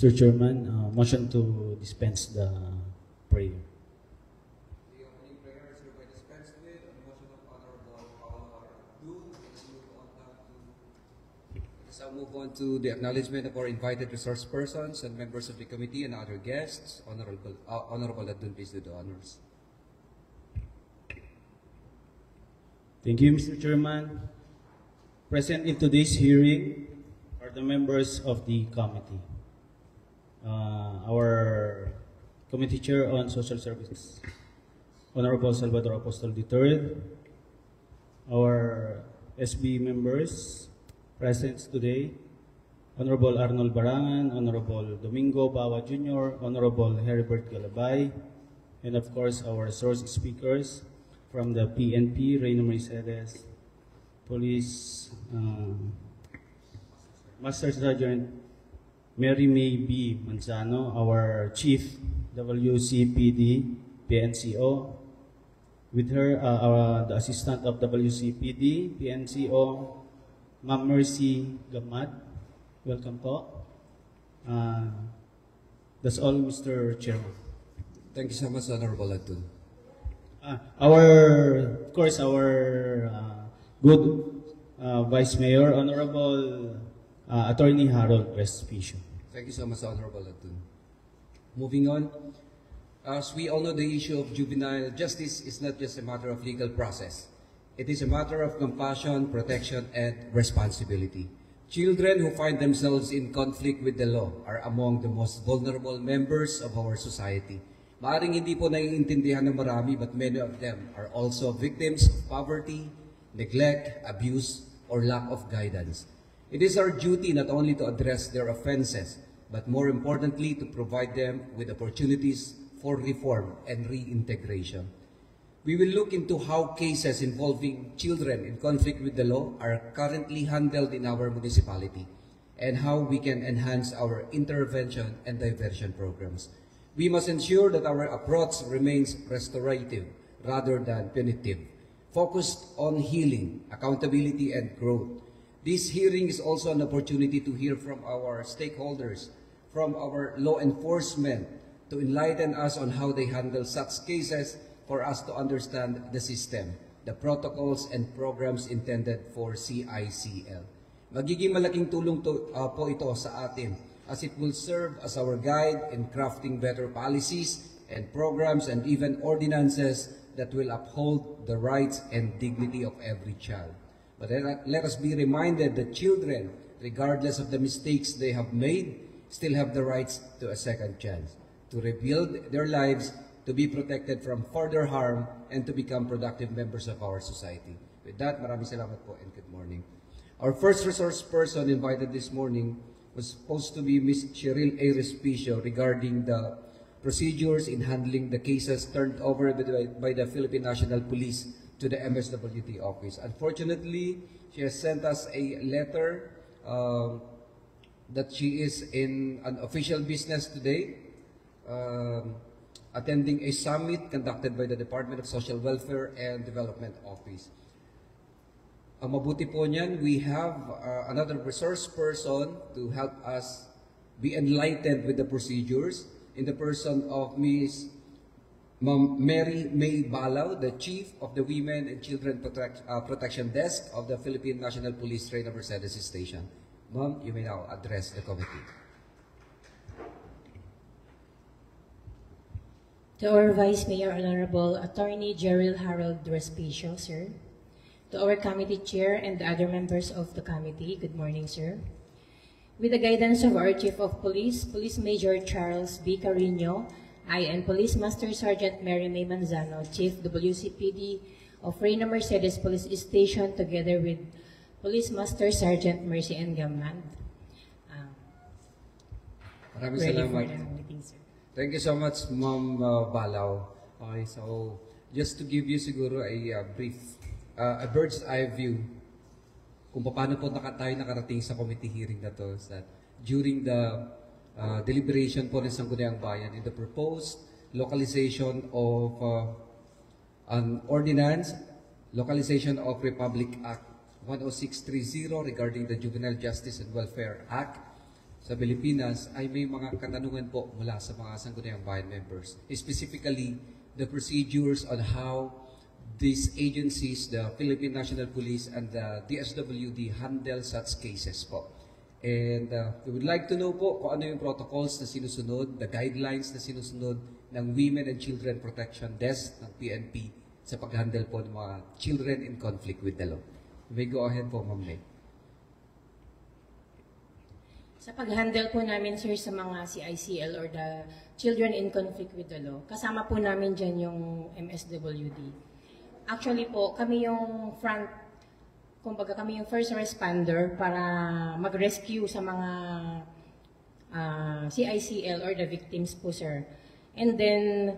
Mr. Chairman, motion to dispense the prayer. The opening prayer is hereby dispensed with on the motion of Honorable Paolo Ardu. Let's now move on to the acknowledgement of our invited resource persons and members of the committee and other guests. Honorable Adun, please do the honors. Thank you, Mr. Chairman. Present in today's hearing are the members of the committee. Our Committee Chair on Social Services, Honorable Salvador Apostol III, our SB members present today, Honorable Arnold Barangan, Honorable Domingo Bawa Jr., Honorable Heribert Galabay, and of course our resource speakers from the PNP, Reyna Mercedes, Police Master Sergeant Mary May B. Manzano, our Chief WCPD PNCO, with her the Assistant of WCPD PNCO, Ma'am Mercy Gamad. Welcome po. That's all, Mr. Chairman. Thank you so much, Honorable Adun. Of course, our good Vice Mayor, Honorable Attorney Harold Respicio. Thank you so much, Honorable Adun. Moving on, as we all know, the issue of juvenile justice is not just a matter of legal process. It is a matter of compassion, protection, and responsibility. Children who find themselves in conflict with the law are among the most vulnerable members of our society. Maaring hindi po naiintindihan ng marami, but many of them are also victims of poverty, neglect, abuse, or lack of guidance. It is our duty not only to address their offenses, but more importantly, to provide them with opportunities for reform and reintegration. We will look into how cases involving children in conflict with the law are currently handled in our municipality and how we can enhance our intervention and diversion programs. We must ensure that our approach remains restorative rather than punitive, focused on healing, accountability, and growth. This hearing is also an opportunity to hear from our stakeholders, from our law enforcement, to enlighten us on how they handle such cases for us to understand the system, the protocols and programs intended for CICL. Magiging malaking tulong po ito sa atin as it will serve as our guide in crafting better policies and programs and even ordinances that will uphold the rights and dignity of every child. But let us be reminded that children, regardless of the mistakes they have made, still have the rights to a second chance, to rebuild their lives, to be protected from further harm, and to become productive members of our society. With that, maraming salamat po and good morning. Our first resource person invited this morning was supposed to be Ms. Cheryl A. Respicio regarding the procedures in handling the cases turned over by the Philippine National Police to the MSWD office. Unfortunately, she has sent us a letter that she is in an official business today, attending a summit conducted by the Department of Social Welfare and Development Office. Ang mabuti po niyan, we have another resource person to help us be enlightened with the procedures in the person of Ms. Mary May Balao, the Chief of the Women and Children Protection Desk of the Philippine National Police Reyna Mercedes Station. Ma'am, you may now address the committee. To our Vice Mayor, Honorable Attorney Gerald Harold Respicio, sir. To our committee chair and the other members of the committee, good morning, sir. With the guidance of our Chief of Police, Police Major Charles B. Carino, I and Police Master Sergeant Mary May Manzano, Chief WCPD of Reyna Mercedes Police Station, together with Police Master Sergeant Mercy N. Gamad. Maraming salamat. Thank you so much, Ma'am Balao. Okay, so just to give you siguro a brief, a bird's eye view kung paano po tayo nakarating sa committee hearing na to, is that during the deliberation po ng Sangguniang Bayan in the proposed localization of an ordinance, localization of Republic Act 10630 regarding the Juvenile Justice and Welfare Act, sa Pilipinas ay may mga katanungan po mula sa mga Sangguniang Bayan members. Specifically, the procedures on how these agencies, the Philippine National Police and the DSWD handle such cases po. And we would like to know po kung ano yung protocols na sinusunod, the guidelines na sinusunod ng Women and Children Protection Desk ng PNP sa pag-handle po ng mga children in conflict with the law. You may go ahead po, Ma'am May. Sa pag-handle po namin, sir, sa mga CICL or the Children in Conflict with the Law, kasama po namin dyan yung MSWD. Actually po, kami yung front, kumbaga kami yung first responder para mag-rescue sa mga CICL or the victims po, sir. And then,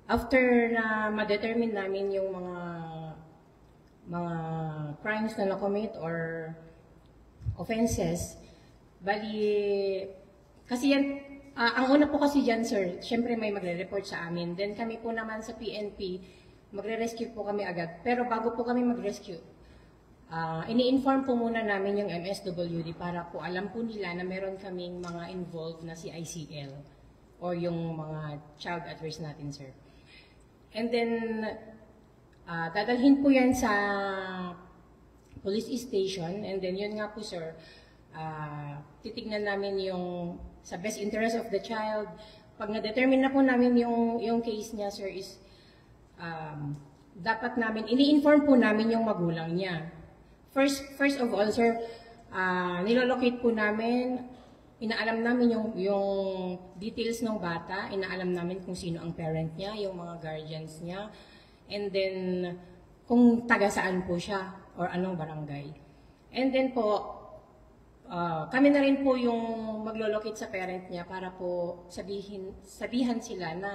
after na ma-determine namin yung mga crimes na na-commit or offenses, bali, kasi yan, ang una po kasi dyan, sir, syempre may magre-report sa amin. Then kami po naman sa PNP, magre-rescue po kami agad. Pero bago po kami mag-rescue, ini-inform po muna namin yung MSWD para po alam po nila na meron kaming mga involved na CICL or yung mga child at risk natin, sir. And then, dadalhin po yan sa police station, and then yun nga po, sir, titignan namin yung sa best interest of the child. Pag na-determine na po namin yung case niya, sir, is dapat namin, ini-inform po namin yung magulang niya. First of all, sir, nilolocate po namin, inaalam namin yung details ng bata, inaalam namin kung sino ang parent niya, yung mga guardians niya, and then kung taga saan po siya or anong barangay. And then po, kami na rin po yung maglo-locate sa parent niya para po sabihan sila na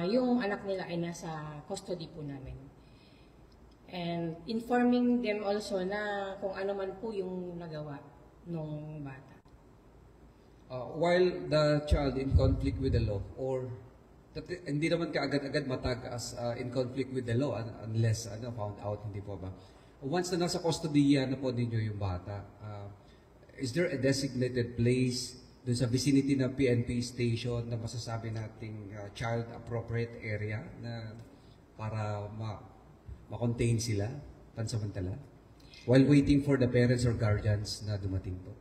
yung anak nila ay nasa custody po namin. And informing them also na kung ano man po yung nagawa nung bata. While the child in conflict with the law, or hindi naman kaagad-agad matag as in conflict with the law unless found out, hindi po ba? Once na nasa custody na po ninyo yung bata, is there a designated place dun sa vicinity ng PNP station na masasabi nating child appropriate area na para ma-contain sila pansamantala while waiting for the parents or guardians na dumating po?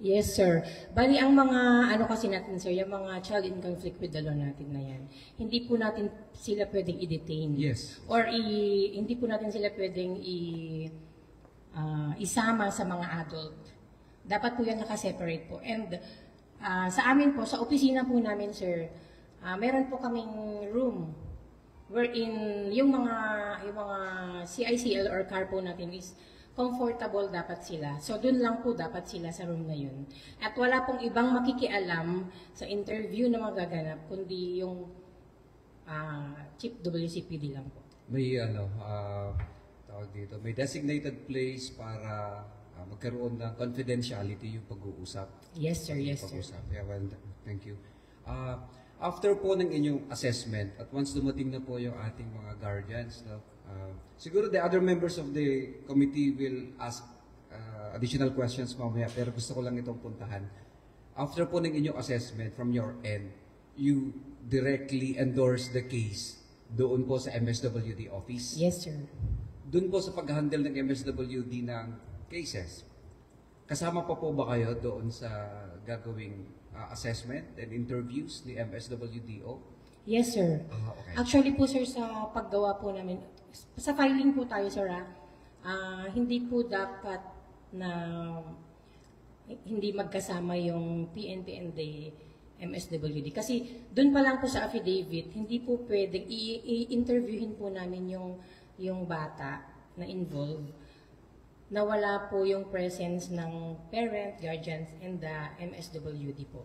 Yes, sir. Bali, ang mga kasi natin, sir, yung mga child in conflict with the law natin na yan, hindi po natin sila pwedeng i-detain. Yes. Or hindi po natin sila pwedeng isama sa mga adult. Dapat po yan nakaseparate po. And sa amin po, sa opisina po namin, sir, meron po kaming room wherein yung mga CICL or car po natin is comfortable dapat sila. So, dun lang po dapat sila sa room na yun. At wala pong ibang makikialam sa interview na magaganap, kundi yung Chief WCPD lang po. May tawag dito, may designated place para magkaroon ng confidentiality yung pag-uusap. Yes, sir. Yes, sir. Yeah, well, thank you. After po ng inyong assessment, at once dumating na po yung ating mga guardians, no, siguro the other members of the committee will ask additional questions mamaya, pero gusto ko lang itong puntahan. After po ng inyong assessment from your end, you directly endorse the case doon po sa MSWD office? Yes, sir. Doon po sa pag-handle ng MSWD ng cases, kasama pa po ba kayo doon sa gagawing assessment and interviews ni MSWDO? Yes, sir. Okay. Actually po, sir, sa paggawa po namin, sa filing po tayo, sir, hindi po dapat na hindi magkasama yung PNP and the MSWD. Kasi doon pa lang po sa affidavit, hindi po pwedeng i-interviewin po namin yung bata na involved na wala po yung presence ng parent, guardians, and the MSWD po.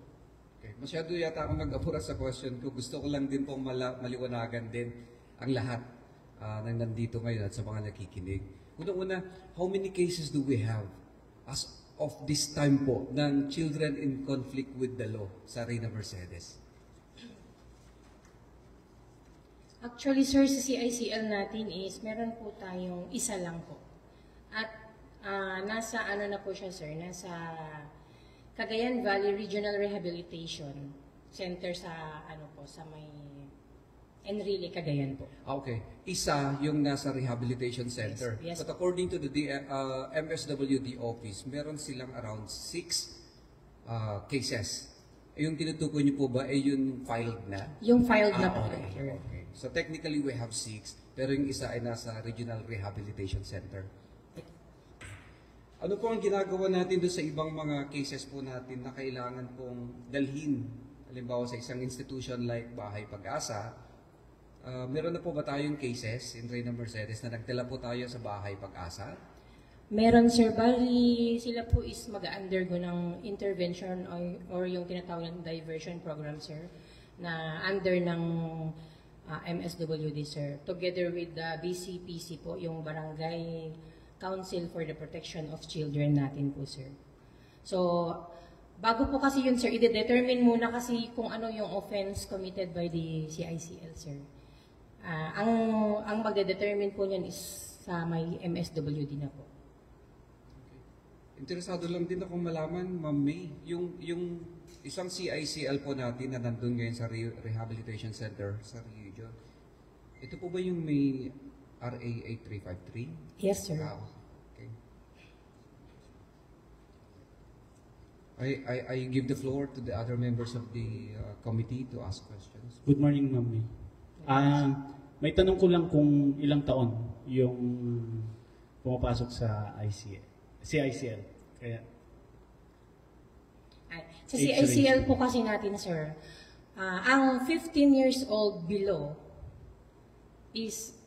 Okay. Masyado yata akong nag-apura sa question ko. Gusto ko lang din pong maliwanagan din ang lahat ng nandito ngayon at sa mga nakikinig. Una-una, how many cases do we have as of this time po ng children in conflict with the law sa Reyna Mercedes? Actually, sir, sa CICL natin is meron po tayong isa lang po. At nasa na po siya, sir, nasa Cagayan Valley Regional Rehabilitation Center sa sa may Enrile, Cagayan po. Okay. Isa yung nasa rehabilitation center. Yes. But according to the MSWD office, meron silang around 6 cases. Yung tinutukoy niyo po ba ay yung filed na? Yung filed na po. Okay. Okay. So technically we have 6, pero yung isa ay nasa Regional Rehabilitation Center. Ano po ang ginagawa natin doon sa ibang mga cases po natin na kailangan pong dalhin? Halimbawa sa isang institution like Bahay Pag-asa, meron na po ba tayong cases in Reyna Mercedes na nagtala po tayo sa Bahay Pag-asa? Meron, sir. Bali, sila po is mag-undergo ng intervention or yung tinatawag ng diversion program, sir, na under ng MSWD, sir. Together with the BCPC po, yung Barangay Council for the Protection of Children natin po, sir. So, bago po kasi yun, sir, i-determine muna kasi kung ano yung offense committed by the CICL, sir. Ang magde-determine po niyan is sa may MSWD na po. Interesado lang din akong malaman, Ma'am May, yung isang CICL po natin na nandun ngayon sa Rehabilitation Center sa region, ito po ba yung may RA 8353? Yes, sir. Wow. Okay. I give the floor to the other members of the committee to ask questions. Good morning, Ma'am May. May tanong ko lang kung ilang taon yung pumapasok sa CICL. Kaya, Sa CICL po kasi natin, sir, ang 15 years old below is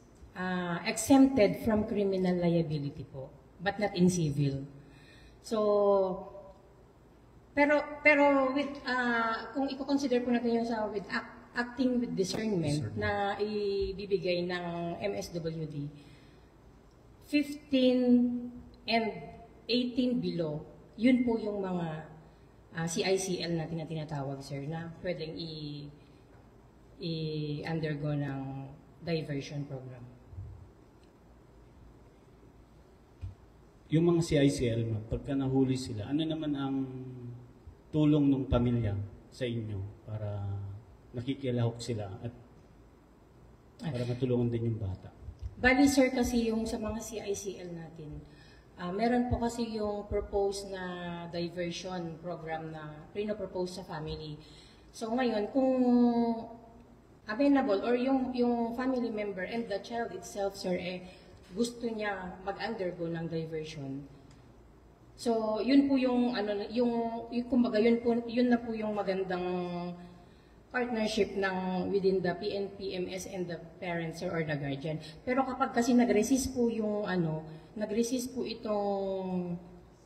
exempted from criminal liability po, but not in civil. So, pero with kung i-consider po natin yung sa with acting with discernment na ibibigay ng MSWD, 15 and 18 below, yun po yung mga CICL natin na tinatawag, sir, na pwedeng i-undergo ng diversion program. yung mga CICL, ma'am, pagka nahuli sila, ano naman ang tulong ng pamilya sa inyo para nakikilahok sila at para matulungan din yung bata? Bali, sir, kasi yung sa mga CICL natin, meron po kasi yung proposed na diversion program na pinopropose sa family. So ngayon, kung amenable or yung family member and the child itself, sir, gusto niya mag-undergo ng diversion. So, yun po yung kumbaga yun na po yung magandang partnership ng within the PNP-MS and the parents or the guardian. Pero kapag kasi nag-resist po nag-resist po itong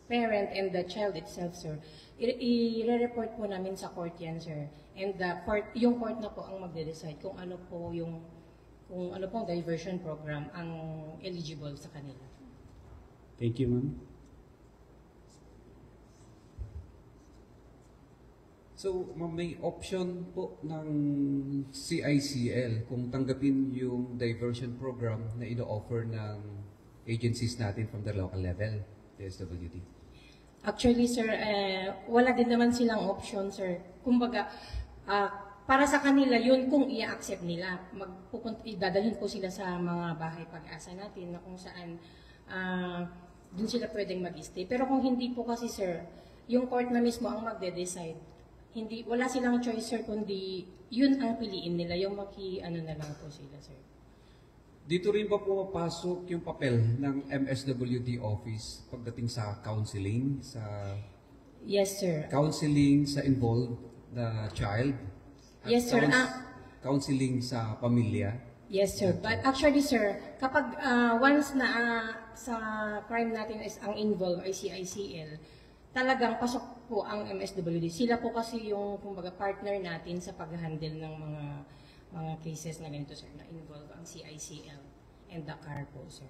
parent and the child itself, sir, i-report po namin sa court yan, sir. And yung court na po ang magde-decide kung ano pong diversion program ang eligible sa kanila. Thank you, ma'am. So, may option po ng CICL kung tanggapin yung diversion program na ino-offer ng agencies natin from the local level, DSWD. Actually, sir, wala din naman silang option, sir. Kumbaga, para sa kanila, yun kung i-accept nila. Dadalhin po sila sa mga bahay pag-asa natin na kung saan dun sila pwedeng mag-stay. Pero kung hindi po kasi, sir, yung court na mismo ang magde-decide. Wala silang choice, sir, kundi yun ang piliin nila. Yung na lang po sila, sir. Dito rin ba pumapasok yung papel ng MSWD office pagdating sa counseling, Yes, sir. counseling sa involved na child? At Yes, sir. Counseling sa pamilya? Yes, sir. But actually, sir, kapag once na sa crime natin is ang involved ay CICL, talagang pasok po ang MSWD. Sila po kasi yung kumbaga partner natin sa pag-handle ng mga cases na ganito, sir, na involve ang CICL and the CAR po, sir.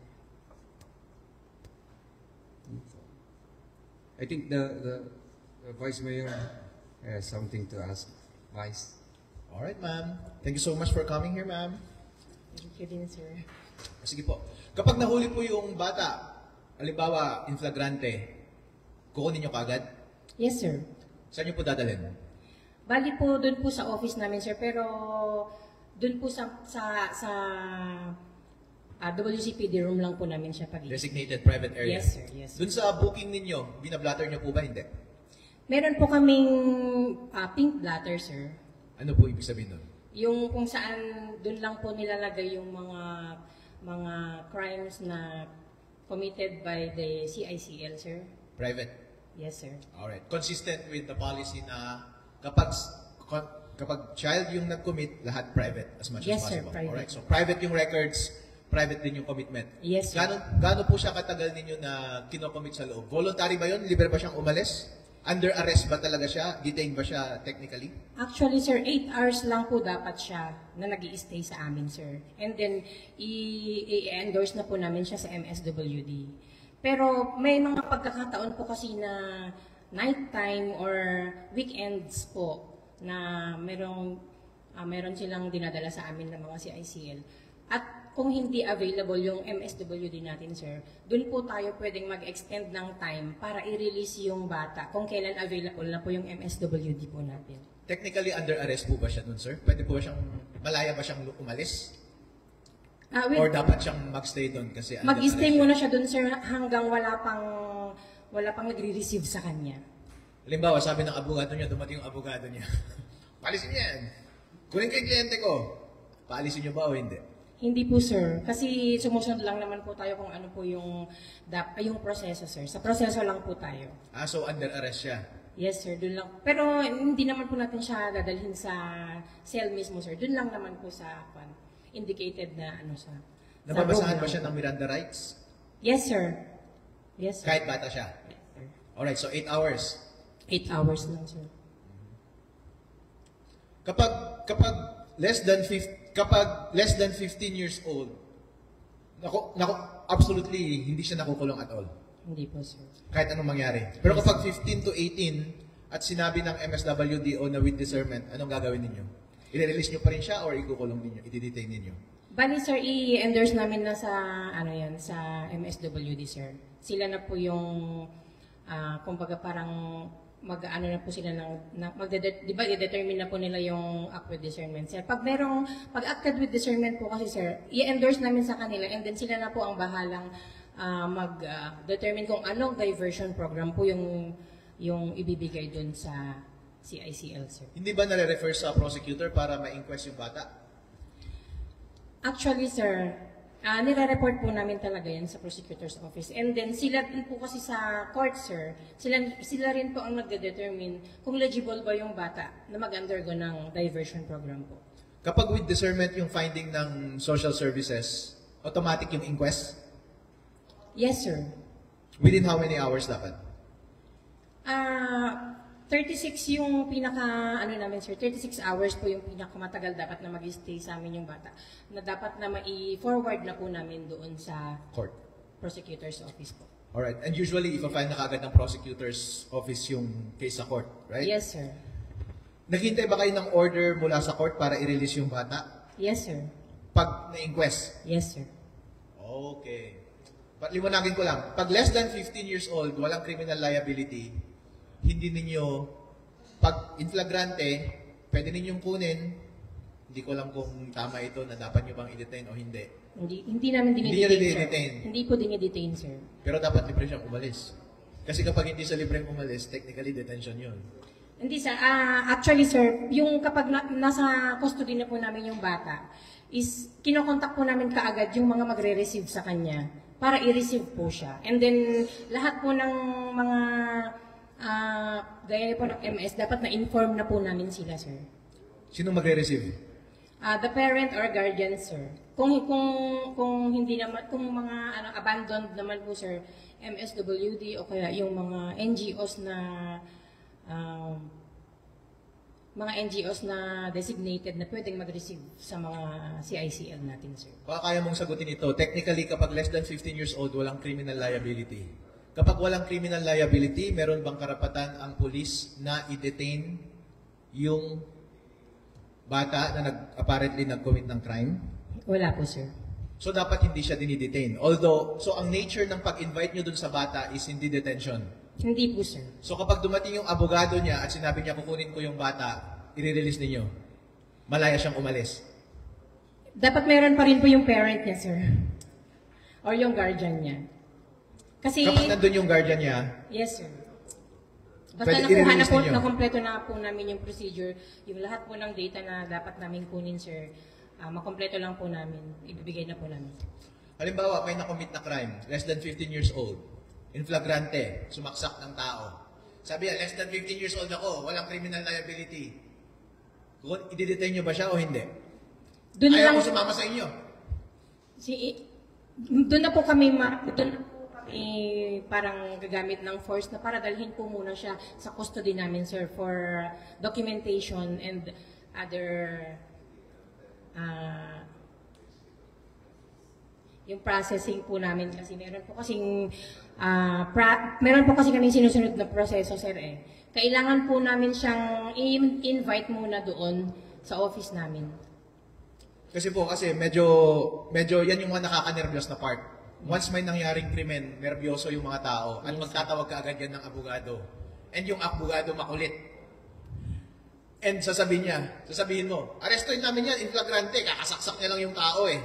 I think the Vice Mayor has something to ask. Vice. All right, ma'am. Thank you so much for coming here, ma'am. Thank you din, sir. Sige po. Kapag nahuli po yung bata, halimbawa, in flagrante, kukunin nyo kagad? Yes, sir. Saan niyo po dadalhin? Bali po doon po sa office namin, sir, pero doon po sa WCPD room lang po namin siya pag Designated private area? Yes, sir. Yes, sir. Dun sa booking ninyo, binablatter niyo po ba? Hindi. Meron po kaming pink blatter, sir. Ano po ibig sabihin nun? Yung kung saan doon lang po nilalagay yung mga crimes na committed by the CICL, sir. Private. Yes, sir. Alright. Consistent with the policy na kapag child yung nag-commit, lahat private as much Yes, as sir, possible. private. Alright. So private yung records, private din yung commitment. Yes, sir. Gaano po siya katagal ninyo na kinocommit sa loob? Voluntary ba yun? Libre ba siyang umalis? Under arrest ba talaga siya? Detained ba siya technically? Actually, sir, 8 hours lang po dapat siya na nag-i-stay sa amin, sir. And then, i-endorse na po namin siya sa MSWD. Pero may mga pagkakataon po kasi na nighttime or weekends po na meron silang dinadala sa amin ng mga CICL. At kung hindi available yung MSWD natin, sir, doon po tayo pwedeng mag-extend ng time para i-release yung bata kung kailan available na po yung MSWD po natin. Technically, under arrest po ba siya nun, sir? Pwede po ba siyang, malaya ba siyang umalis? Or dapat siyang mag-stay doon kasi under Mag-stay arrest muna siya doon, sir, hanggang wala pang nagre-receive sa kanya. Halimbawa, sabi ng abogado niya, dumating yung abogado niya. Paalisin niya yan. Kunin ko yung kliyente ko. Paalisin niyo ba o hindi? Hindi po, sir. Kasi sumusunod lang naman po tayo kung ano po yung proseso, sir. Sa proseso lang po tayo. So under arrest siya. Yes, sir. Doon lang. Pero hindi naman po natin siya dadalhin sa cell mismo, sir. Doon lang naman po sa indicated na sa Nababasahan room ba lang siya po. ng Miranda rights? Yes, sir. Yes, sir. Kahit bata siya? Yes, sir. Alright, so 8 hours. 8 hours lang, sir. Kapag less than 15 years old, absolutely hindi siya nakukulong at all. Hindi po, sir. Kahit anong mangyari. Pero kapag 15 to 18 at sinabi ng MSWDO na with discernment, anong gagawin ninyo? I-release nyo pa rin siya or ikukulong ninyo, i-detain ninyo? Bali, sir, i-endorse namin na sa sa MSWD, sir. Sila na po yung kumbaga parang mag-ano na po sila di ba, i-determine na po nila yung act with discernment, sir. Pag acted with discernment po kasi, sir, i-endorse namin sa kanila and then sila na po ang bahalang mag-determine kung anong diversion program po yung ibibigay dun sa CICL, sir. Hindi ba nare-refer sa prosecutor para ma-inquest yung bata? Actually, sir, nire-report po namin talaga yan sa prosecutor's office. And then, sila din po kasi sa court, sir, sila rin po ang nagde-determine kung legible ba yung bata na mag-undergo ng diversion program po. Kapag with discernment yung finding ng social services, automatic yung inquest? Yes, sir. Within how many hours dapat? 36 yung namin, sir. 36 hours po yung pinakamatagal dapat na mag-stay sa amin yung bata. Na dapat na mai-forward na po namin doon sa Court. prosecutor's office po. Alright. And usually, i-file na kagad ng prosecutor's office yung case sa court, right? Yes, sir. Naghintay ba kayo ng order mula sa court para i-release yung bata? Yes, sir. Pag na-inquest? Yes, sir. Okay. Liwanagin ko lang. Pag less than 15 years old, walang criminal liability, hindi ninyo, pag in flagrante, pwede ninyong kunin, hindi ko alam kung tama ito na dapat nyo bang i-detain o hindi. Hindi namin Hindi niyo dinidetain, sir. dinidetain. Hindi po dinidetain, sir. Pero dapat libre siyang umalis. Kasi kapag hindi siya libreng umalis, technically detention yun. Hindi, sir. Actually, sir, yung kapag nasa custody na po namin yung bata, is kinokontak po namin kaagad yung mga magre-receive sa kanya para i-receive po siya. And then, lahat po ng mga gaya po ng MS, dapat na-inform na po namin sila, sir. Sino magre-receive? The parent or guardian, sir. Kung hindi naman, kung mga abandoned naman po, sir, MSWD o kaya yung mga NGOs na designated na pwedeng mag-receive sa mga CICL natin, sir. Baka kaya mong sagutin ito. Technically, kapag less than 15 years old, walang criminal liability. Kapag walang criminal liability, meron bang karapatan ang police na i-detain yung bata na apparently nag-commit ng crime? Wala po, sir. So, dapat hindi siya dinidetain. Although, so ang nature ng pag-invite nyo dun sa bata is hindi detention. Hindi po, sir. So kapag dumating yung abogado niya at sinabi niya kukunin ko yung bata, i-release ninyo. Malaya siyang umalis. Dapat meron pa rin po yung parent niya, sir. Or yung guardian niya. Kasi, Kapag nandun yung guardian niya, yes, sir. Basta Pwede nakuha na i-release po, ninyo. nakompleto na po namin yung procedure, yung lahat po ng data na dapat namin kunin, sir, makompleto lang po namin, ibibigay na po namin. halimbawa may nakomit na crime, less than 15 years old, in flagrante, sumaksak ng tao. Sabi niya, less than 15 years old ako, walang criminal liability. I-detain nyo ba siya o hindi? Doon na lang, Ayaw ko sumama sa inyo. doon na po kami, parang gagamit ng force na para dalhin po muna siya sa custody namin, sir, for documentation and other yung processing po namin kasi meron po kasi kami sinusunod na proseso, sir, eh. Kailangan po namin siyang i-invite muna doon sa office namin. Kasi medyo yan yung mga nakaka-nervyos na part. Once may nangyaring krimen, nervyoso yung mga tao at magtatawag ka agad yan ng abogado. And yung abogado makulit. And sasabihin mo, arestuin namin yan in flagrante, kakasaksak niya lang yung tao eh.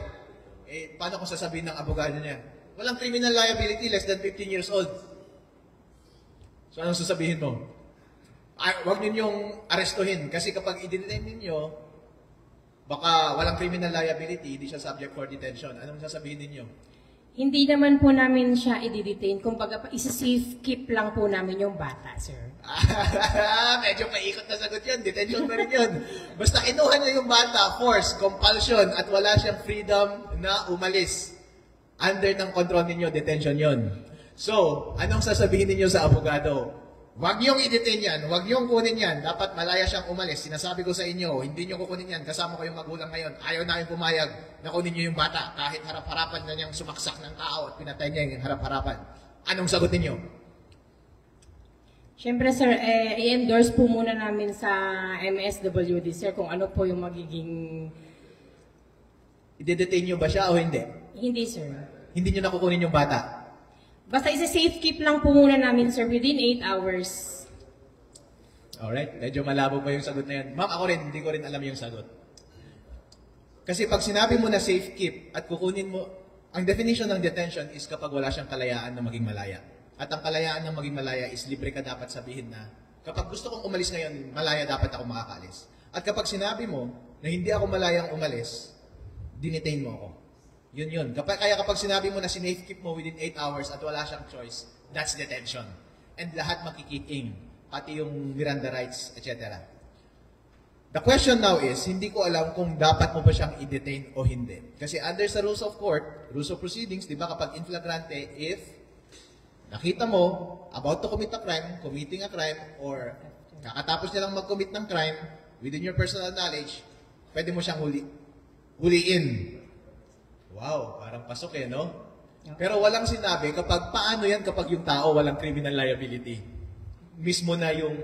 Eh, paano kung sasabihin ng abogado niya? Walang criminal liability, less than 15 years old. So anong sasabihin mo? Huwag ninyong arestuhin kasi kapag i-detain ninyo, baka walang criminal liability, hindi siya subject for detention. Anong sasabihin ninyo? Hindi naman po namin siya i-detain. Kumbaga, isa-safe keep lang po namin yung bata, sir. Medyo paikot na sagot yun. Detention pa rin yun. Basta kinuha niya yung bata, force, compulsion, at wala siyang freedom na umalis. Under ng control ninyo, detention yun. So, anong sasabihin ninyo sa abogado? Huwag niyong i-detain yan, huwag niyong kunin yan. Dapat malaya siyang umalis. Sinasabi ko sa inyo, hindi niyo kukunin yan. Kasama ko yung magulang ngayon. Ayaw namin pumayag na kunin niyo yung bata kahit harap-harapan na niyang sumaksak ng tao at pinatay niya yung harap-harapan. Anong sagot ninyo? Siyempre, sir, i-endorse po muna namin sa MSWD, sir, kung ano po yung magiging... I-detain niyo ba siya o hindi? Hindi, sir. Hindi niyo nakukunin yung bata? Basta isa-safe keep lang po muna namin, sir, within 8 hours. Alright, medyo malabo pa yung sagot na yan. Ma'am, ako rin, hindi ko rin alam yung sagot. Kasi pag sinabi mo na safe keep at kukunin mo, ang definition ng detention is kapag wala siyang kalayaan na maging malaya. At ang kalayaan ng maging malaya is libre ka dapat sabihin na kapag gusto kong umalis ngayon, malaya dapat ako makakaalis. At kapag sinabi mo na hindi ako malayang umalis, dinetain mo ako. Yun. Kaya kapag sinabi mo na sinave keep mo within 8 hours at wala siyang choice, that's detention. And lahat makikiking, pati yung Miranda rights, etc. The question now is, hindi ko alam kung dapat mo ba siyang i-detain o hindi. Kasi under sa rules of court, rules of proceedings, di ba kapag in flagrante, if nakita mo about to commit a crime, committing a crime, or kakatapos niya lang mag-commit ng crime, within your personal knowledge, pwede mo siyang huliin. Wow, parang pasok eh, no? Pero walang sinabi paano yan kapag yung tao walang criminal liability. Mismo na yung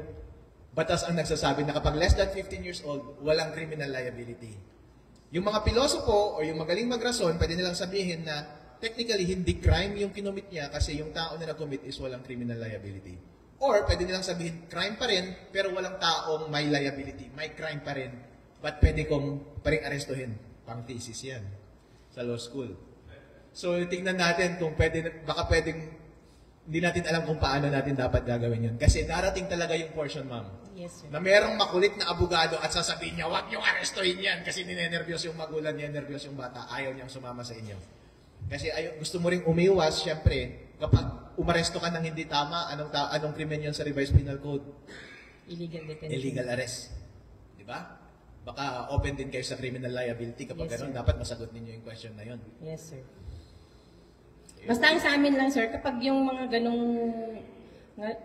batas ang nagsasabi na kapag less than 15 years old, walang criminal liability. Yung mga pilosopo o yung magaling magrason, pwede nilang sabihin na technically hindi crime yung kinumit niya kasi yung tao na nag-commit is walang criminal liability. Or pwede nilang sabihin crime pa rin pero walang taong may liability. May crime pa rin, but pwede kong pa rin arestuhin. Pang thesis yan sa law school. So, tingnan natin kung baka pwedeng, hindi natin alam kung paano natin dapat gagawin yun. Kasi darating talaga yung portion, ma'am. Yes, sir. Na merong makulit na abogado at sasabihin niya, huwag niyong arestuhin yan kasi ninenervyos yung magulang niya, nervyos yung bata, ayaw niyang sumama sa inyo. Kasi gusto mo ring umiwas, syempre, kapag umaresto ka ng hindi tama, anong krimen yun sa revised penal code? Illegal detention. Illegal arrest. Di ba? Baka open din kayo sa criminal liability kapag Yes, gano'n, sir. dapat masagot ninyo yung question na yun. Yes, sir. Basta ang sa amin lang, sir, kapag yung mga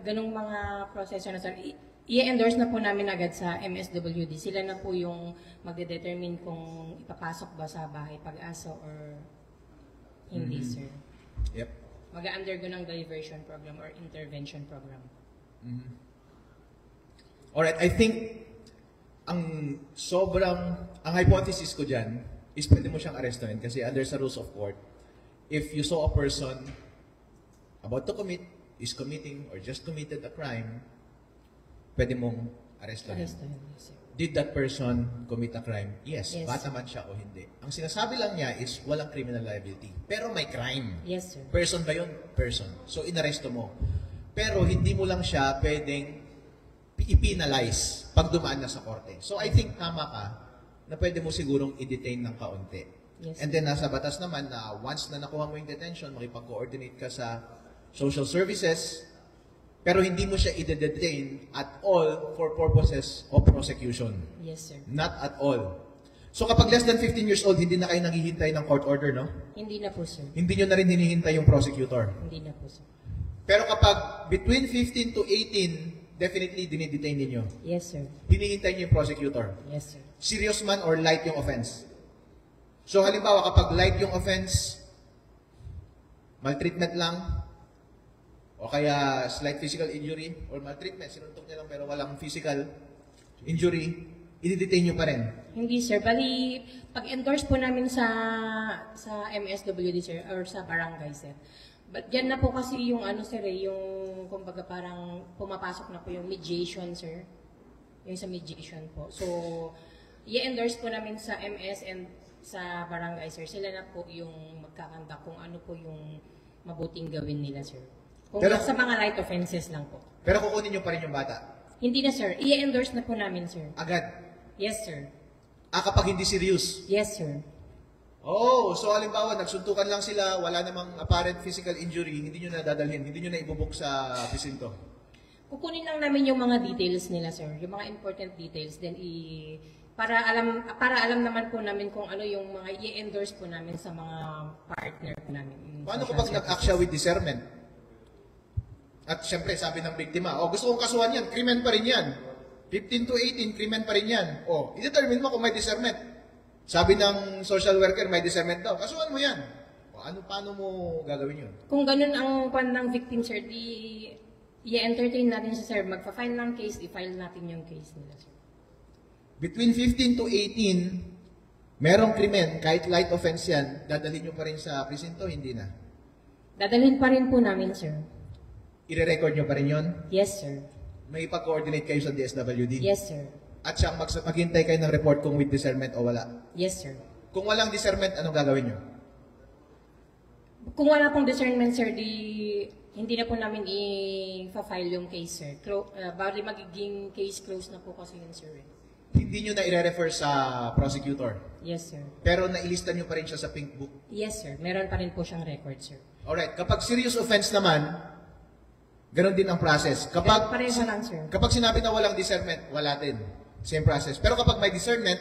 ganong mga proseso na, sir, i-endorse na po namin agad sa MSWD. Sila na po yung magde-determine kung ipapasok ba sa bahay pag-asa or hindi, sir. Yep. Mag-undergo ng diversion program or intervention program. Alright, I think ang hypothesis ko dyan is pwede mo siyang arestuhin kasi under sa rules of court, if you saw a person about to commit, is committing or just committed a crime, pwede mong arrestuhin. Arrestuhin, yes, sir. Did that person commit a crime? Yes. Yes. Bata man siya o hindi. Ang sinasabi lang niya is walang criminal liability. Pero may crime. Yes, sir. Person ba yun? Person. So, inaresto mo. Pero hindi mo lang siya pwedeng i-penalize pag dumaan na sa korte. So, I think tama ka na pwede mo sigurong i-detain ng kaunti. Yes, And then, nasa batas naman na once na nakuha mo yung detention, makipag-coordinate ka sa social services, pero hindi mo siya i-detain at all for purposes of prosecution. Yes, sir. Not at all. So kapag less than 15 years old, hindi na kayo naghihintay ng court order, no? Hindi na po, sir. Hindi nyo na rin hinihintay yung prosecutor. Hindi na po, sir. Pero kapag between 15 to 18, definitely dinidetain ninyo. Yes, sir. Hinihintay nyo yung prosecutor. Yes, sir. Serious man or light yung offense. So halimbawa, kapag light yung offense, maltreatment lang, o kaya slight physical injury or maltreatment, sinuntok niya lang pero walang physical injury, i-detain nyo pa rin. Hindi, sir. Bali, pag-endorse po namin sa MSWD, sir, or sa barangay, sir. But yan na po kasi yung ano, sir, yung kumbaga parang pumapasok na po yung mediation, sir. Yung sa mediation po. So, i-endorse po namin sa MS and sa barangay, sir. Sila na po yung magkakanda kung ano po yung mabuting gawin nila, sir. Kung Pero- sa mga light offenses lang po. Pero kukunin nyo pa rin yung bata. Hindi na, sir. I-endorse na po namin, sir. Agad. Yes, sir. Kapag hindi serious. Yes, sir. Oh, so halimbawa, nagsuntukan lang sila, wala namang apparent physical injury, hindi nyo na dadalhin, hindi nyo na ibubuk sa presinto. Kukunin lang namin yung mga details nila, sir. Yung mga important details. Then, para alam naman po namin kung ano yung mga i-endorse po namin sa mga partner po namin. Paano kapag nag-act siya with discernment? At syempre, sabi ng biktima, gusto kong kasuhan yan, krimen pa rin yan. 15 to 18, krimen pa rin yan. I-determine mo kung may discernment. Sabi ng social worker, may discernment daw. Kasuhan mo yan. Paano mo gagawin yun? Kung ganun ang pan ng victim, sir, i-entertain natin siya, sir. Magpa-file ng case, i-file natin yung case nila, sir. Between 15 to 18, merong krimen, kahit light offense yan, dadalhin nyo pa rin sa presinto, hindi na. Dadalhin pa rin po namin, sir. I-record nyo pa rin yun? Yes, sir. May pag-coordinate kayo sa DSWD? Yes, sir. At siyang maghintay kayo ng report kung with discernment o wala? Yes, sir. Kung walang discernment, anong gagawin nyo? Kung wala pong discernment, sir, hindi na po namin i-file yung case, sir. Bali magiging case closed na po kasi yun, sir. Hindi nyo na i-refer sa prosecutor. Yes, sir. Pero nailista nyo pa rin siya sa pink book. Yes, sir. Meron pa rin po siyang record, sir. Alright, kapag serious offense naman, ganon din ang process. Pareho lang, sir. Kapag sinabi na walang discernment, wala din. Same process. Pero kapag may discernment,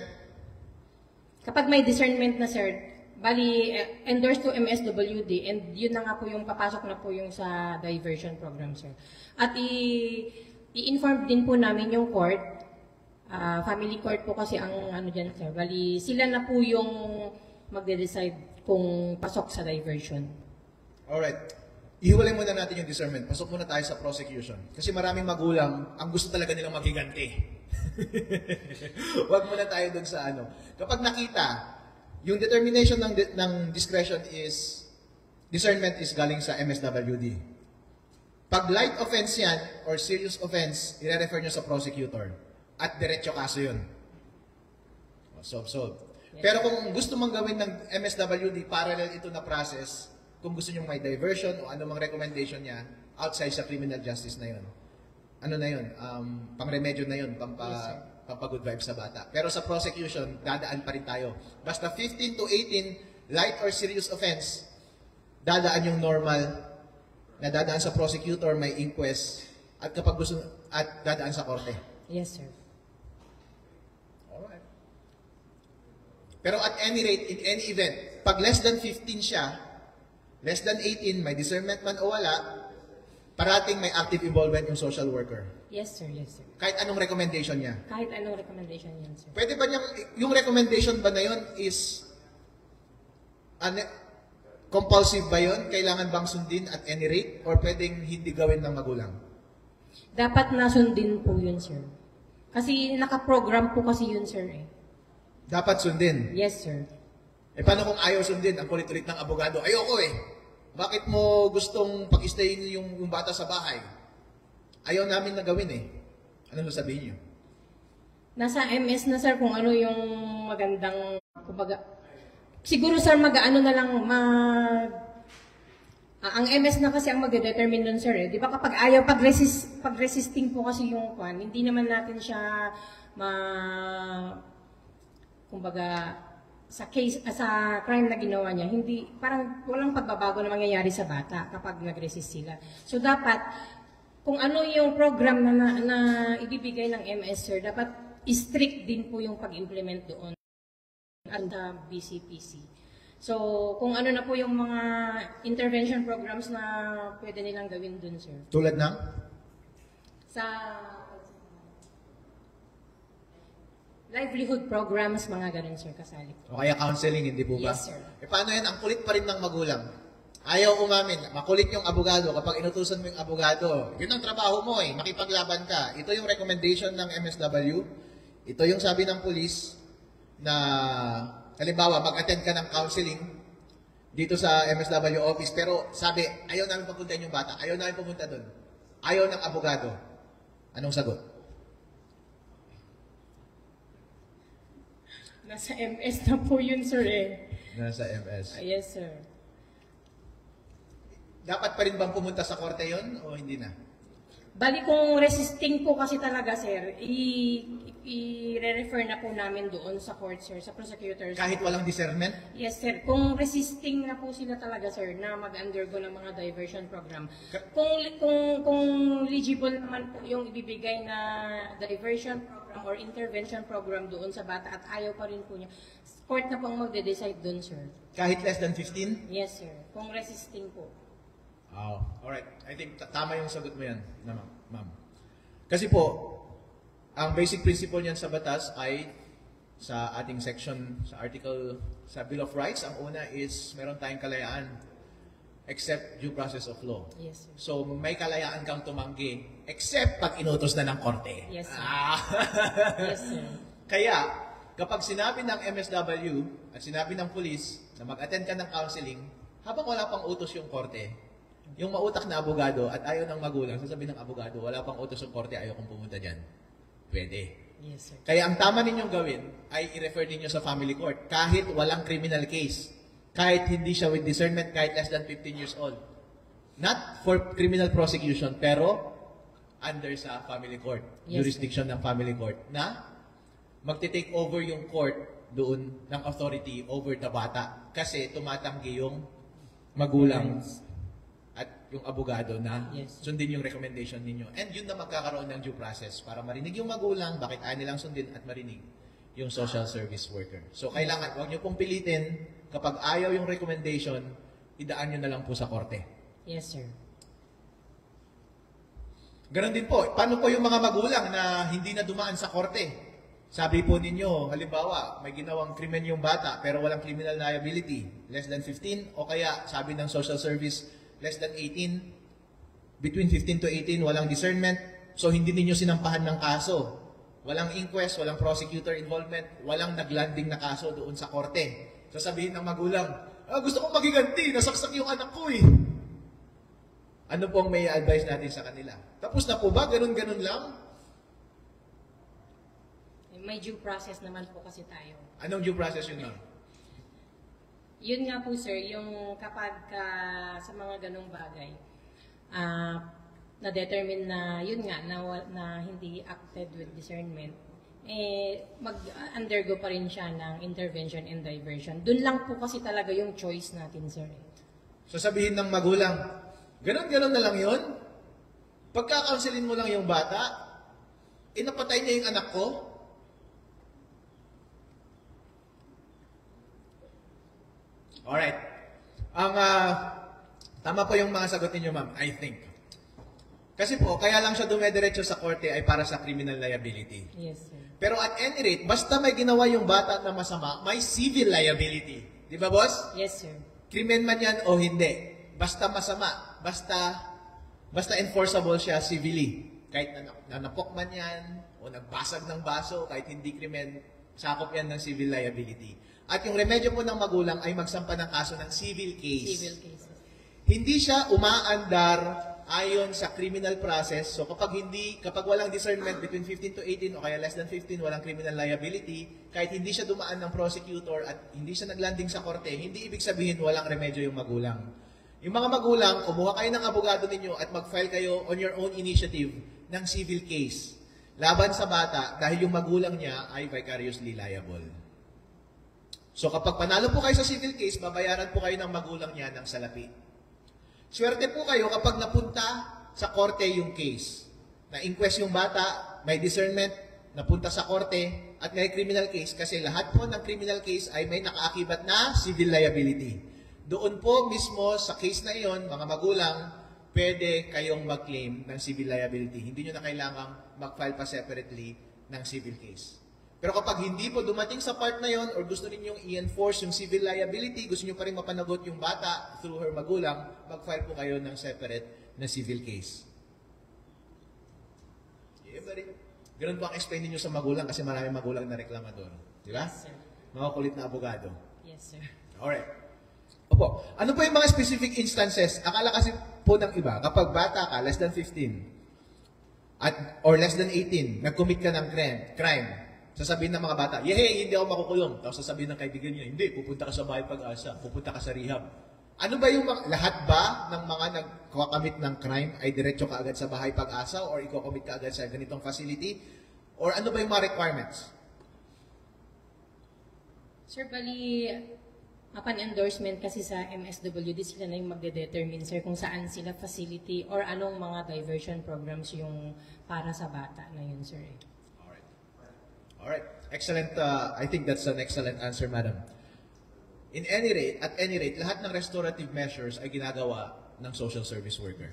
Kapag may discernment na, sir, bali, endorse to MSWD, and yun na nga po yung papasok na po yung sa diversion program, sir. At i-inform din po namin yung court, family court po kasi ang ano dyan, sir. Bali, sila na po yung magde-decide kung pasok sa diversion. alright, ihiwalay muna natin yung discernment. Pasok muna tayo sa prosecution. Kasi maraming magulang, ang gusto talaga nilang maghiganti. Huwag muna tayo dun sa ano. Kapag nakita, yung determination ng discretion is, discernment is galing sa MSWD. Pag light offense yan, or serious offense, i-refer nyo sa prosecutor. At diretso kaso yun. Solve. Pero kung gusto mong gawin ng MSWD, parallel ito na process, kung gusto nyo may diversion o anumang recommendation niya, outside sa criminal justice na yun. Ano na yun? Pang-remedyo na yun, pampa-good vibes sa bata. Pero sa prosecution, dadaan pa rin tayo. Basta 15 to 18, light or serious offense, dadaan yung normal, na dadaan sa prosecutor, may inquest, at kapag gusto, at dadaan sa korte. Yes, sir. Alright. Pero at any rate, in any event, pag less than 15 siya, less than 18, may discernment man o wala, parating may active involvement yung social worker. Yes, sir. Yes, sir. Kahit anong recommendation niya. Kahit anong recommendation yan, sir. Pwede ba niyang, yung recommendation ba na yun is, compulsive ba yun? Kailangan bang sundin at any rate? Or pwedeng hindi gawin ng magulang? Dapat nasundin po yun, sir. Kasi nakaprogram po kasi yun, sir. Dapat sundin. Yes, sir. Paano kung ayaw sundin? Ang kulit-ulit ng abogado, ayoko eh. Bakit mo gustong pag-stayin yung bata sa bahay? Ayaw namin na gawin eh. Ano sasabihin niyo? Nasa MS na sir kung ano yung magandang, kumbaga, siguro sir mag-ano na lang, ang MS na kasi ang magde-determine dun sir eh. Di ba kapag ayaw, pag-resisting po kasi yung kwan, hindi naman natin siya kumbaga, sa case, sa crime na ginawa niya, hindi, parang walang pagbabago na mangyayari sa bata kapag nag-resist sila. So dapat, kung ano yung program na ibibigay ng MS sir, dapat strict din po yung pag-implement doon at BCPC. So, kung ano na po yung mga intervention programs na pwede nilang gawin dun, sir. Tulad ng? Sa livelihood programs, mga ganun, sir, kasali. O kaya counseling, hindi po ba? Yes, sir. Paano yan? Ang kulit pa rin ng magulang. Ayaw umamin. Makulit yung abogado. Kapag inutusan mo yung abogado, yun ang trabaho mo eh. Makipaglaban ka. Ito yung recommendation ng MSW. Ito yung sabi ng police na halimbawa, mag-attend ka ng counseling dito sa MSW office, pero sabi, ayaw namin papuntahin yung bata, ayaw namin pumunta doon. Ayaw ng abogado. Anong sagot? Nasa MS na po yun, sir, eh. Nasa MS. Yes, sir. Dapat pa rin bang pumunta sa korte yon o hindi na? Bali, kung resisting po kasi talaga, sir, i-refer na po namin doon sa court, sir, sa prosecutors. Kahit walang discernment? Yes, sir. Kung resisting na po sila talaga, sir, na mag-undergo ng mga diversion program. Kung eligible naman po yung ibibigay na diversion program or intervention program doon sa bata at ayaw pa rin po niya, court na po ang magde-decide doon, sir. Kahit less than 15? Yes, sir. Kung resisting po. Oh, alright. I think tama yung sagot mo yan, ma'am. Kasi po, ang basic principle niyan sa batas ay sa ating section, sa article, sa Bill of Rights, ang una is meron tayong kalayaan except due process of law. Yes, sir. So, may kalayaan kang tumanggi except pag inutos na ng korte. Yes, sir. Yes, sir. Kaya, kapag sinabi ng MSW at sinabi ng police na mag-attend ka ng counseling, habang wala pang utos yung korte, yung mautak na abogado at ayaw ng magulang, sasabihin ng abogado, wala pang utos yung korte, ayaw kong pumunta dyan. Pwede. Yes, sir. Kaya ang tama ninyong gawin ay i-refer ninyo sa family court kahit walang criminal case. Kahit hindi siya with discernment, kahit less than 15 years old. Not for criminal prosecution, pero under sa family court. Yes, Jurisdiction ng family court na magte-take over yung court doon ng authority over the bata. Kasi tumatanggi yung magulang at yung abogado na Yes. sundin yung recommendation ninyo. And yun na magkakaroon ng due process para marinig yung magulang, bakit ayaw nilang sundin at marinig yung social service worker. So kailangan, huwag nyo pong pilitin, kapag ayaw yung recommendation, idaan nyo na lang po sa korte. Yes, sir. Ganon din po, paano po yung mga magulang na hindi na dumaan sa korte? Sabi po ninyo, halimbawa, may ginawang krimen yung bata pero walang criminal liability, less than 15, o kaya sabi ng social service, less than 18, between 15 to 18, walang discernment, so hindi ninyo sinampahan ng kaso. Walang inquest, walang prosecutor involvement, walang naglanding na kaso doon sa korte. Sasabihin ng magulang, gusto kong magiganti, nasaksak yung anak ko eh. Ano po ang may advice natin sa kanila? Tapos na po ba? Ganun-ganun lang? May due process naman po kasi tayo. Anong due process yun ma'am? Yun nga po sir, yung kapag sa mga ganong bagay, na-determine na yun nga, na hindi acted with discernment, mag-undergo pa rin siya ng intervention and diversion. Doon lang po kasi talaga yung choice natin, sir. So sabihin ng magulang, ganun-ganun na lang yun? Pagka-counselin mo lang yung bata, napatay niya yung anak ko? Alright. Tama po yung mga sagot ninyo, ma'am, I think. Kasi po, kaya lang siya dumediretso sa korte ay para sa criminal liability. Yes, sir. Pero at any rate, basta may ginawa yung bata na masama, may civil liability. Di ba, boss? Yes, sir. Krimen man yan o hindi. Basta masama. Basta enforceable siya civilly. Kahit nanapok man yan, o nagbasag ng baso, kahit hindi krimen, sakop yan ng civil liability. At yung remedyo po ng magulang ay magsampa ng kaso ng civil case. Civil cases. hindi siya umaandar ayon sa criminal process. So kapag walang discernment between 15 to 18 o kaya less than 15, walang criminal liability, kahit hindi siya dumaan ng prosecutor at hindi siya naglanding sa korte, hindi ibig sabihin walang remedyo yung magulang. Yung mga magulang, kumuha kayo ng abogado ninyo at mag-file kayo on your own initiative ng civil case laban sa bata dahil yung magulang niya ay vicariously liable. So kapag panalo po kayo sa civil case, babayaran po kayo ng magulang niya ng salapi. Swerte po kayo kapag napunta sa korte yung case. Na-inquest yung bata, may discernment, napunta sa korte, at may criminal case kasi lahat po ng criminal case ay may nakaakibat na civil liability. Doon po mismo sa case na iyon, mga magulang, pwede kayong mag-claim ng civil liability. Hindi nyo na kailangang mag-file pa separately ng civil case. Pero kapag hindi po dumating sa part na yon or gusto ninyong i-enforce yung civil liability, gusto niyo pa rin mapanagot yung bata through her magulang, mag-file po kayo ng separate na civil case. Ganun po ang explain niyo sa magulang kasi maraming magulang na reklamador. Di ba? Yes, sir. Mga kulit na abogado. Yes, sir. Alright. Opo, ano po yung mga specific instances? Akala kasi po ng iba, kapag bata ka, less than 15, or less than 18, nag-commit ka ng crime, sasabihin ng mga bata, yehey, hindi ako makukulong. Tapos sasabihin ng kaibigan niya, hindi, pupunta ka sa bahay pag-asa, pupunta ka sa rehab. Ano ba yung lahat ba ng mga nagkakamit ng crime ay diretso ka agad sa bahay pag-asa or ikakamit ka agad sa ganitong facility? Or ano ba yung mga requirements? Sir, bali, upon endorsement kasi sa MSWD, sila na yung magde-determine, sir, kung saan sila facility or anong mga diversion programs yung para sa bata na yun, sir. Alright. Excellent. I think that's an excellent answer, madam. At any rate, lahat ng restorative measures ay ginagawa ng social service worker.